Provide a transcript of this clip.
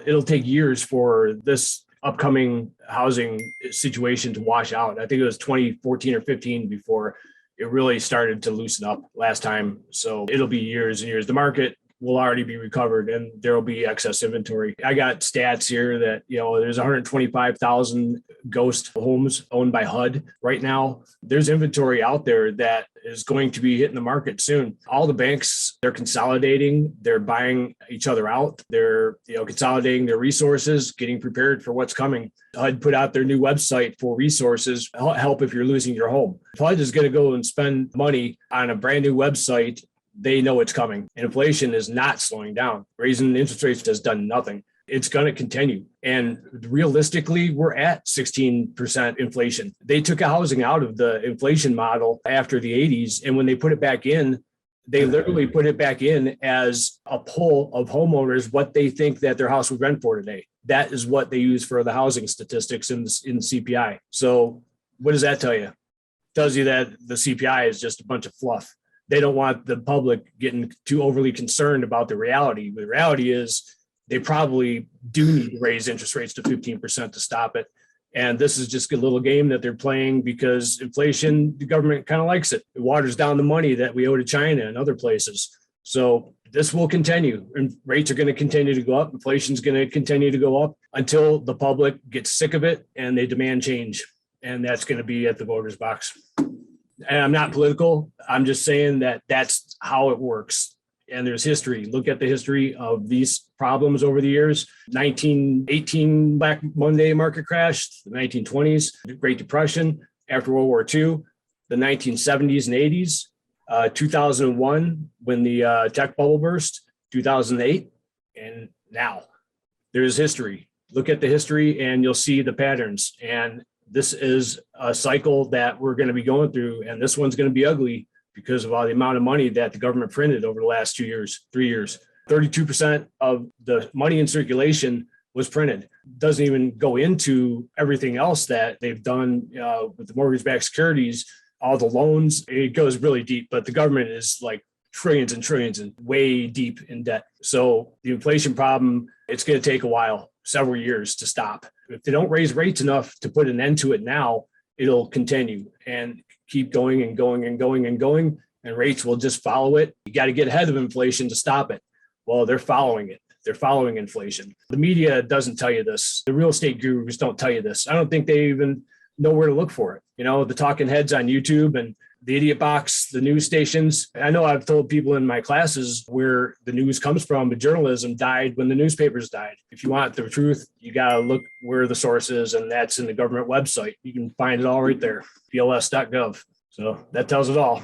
it'll take years for this upcoming housing situation to wash out. I think it was 2014 or 15 before it really started to loosen up last time. So it'll be years and years. The market will already be recovered and there will be excess inventory. I got stats here that, there's 125,000 ghost homes owned by HUD right now. There's inventory out there that is going to be hitting the market soon. All the banks, they're consolidating, they're buying each other out. They're, consolidating their resources, getting prepared for what's coming. HUD put out their new website for resources, help if you're losing your home. If HUD is going to go and spend money on a brand new website, they know it's coming. Inflation is not slowing down. Raising interest rates has done nothing. It's going to continue. And realistically, we're at 16% inflation. They took housing out of the inflation model after the 80s. And when they put it back in, they literally put it back in as a poll of homeowners, what they think that their house would rent for today. That is what they use for the housing statistics in the CPI. So what does that tell you? It tells you that the CPI is just a bunch of fluff. They don't want the public getting too overly concerned about the reality. The reality is they probably do need to raise interest rates to 15% to stop it. And this is just a little game that they're playing because inflation, the government kind of likes it. It waters down the money that we owe to China and other places. So this will continue and rates are going to continue to go up. Inflation is going to continue to go up until the public gets sick of it and they demand change. And that's going to be at the voters' box. And I'm not political. I'm just saying that that's how it works. And there's history. Look at the history of these problems over the years. 1918 Black Monday market crash, the 1920s, the Great Depression, after World War II, the 1970s and 80s, 2001 when the tech bubble burst, 2008, and now. There's history. Look at the history and you'll see the patterns. And this is a cycle that we're going to be going through, and this one's going to be ugly because of all the amount of money that the government printed over the last 2 years, 3 years. 32% of the money in circulation was printed. Doesn't even go into everything else that they've done with the mortgage-backed securities, all the loans. It goes really deep, but the government is like trillions and trillions and way deep in debt. So the inflation problem, it's going to take a while, several years to stop. If they don't raise rates enough to put an end to it now, it'll continue and keep going and going and going and going, and rates will just follow it. You got to get ahead of inflation to stop it. Well, they're following it. They're following inflation. The media doesn't tell you this. The real estate gurus don't tell you this. I don't think they even know where to look for it. The talking heads on YouTube and the idiot box, the news stations. I know I've told people in my classes where the news comes from, but journalism died when the newspapers died. If you want the truth, you got to look where the source is, and that's in the government website. You can find it all right there, pls.gov. So that tells it all.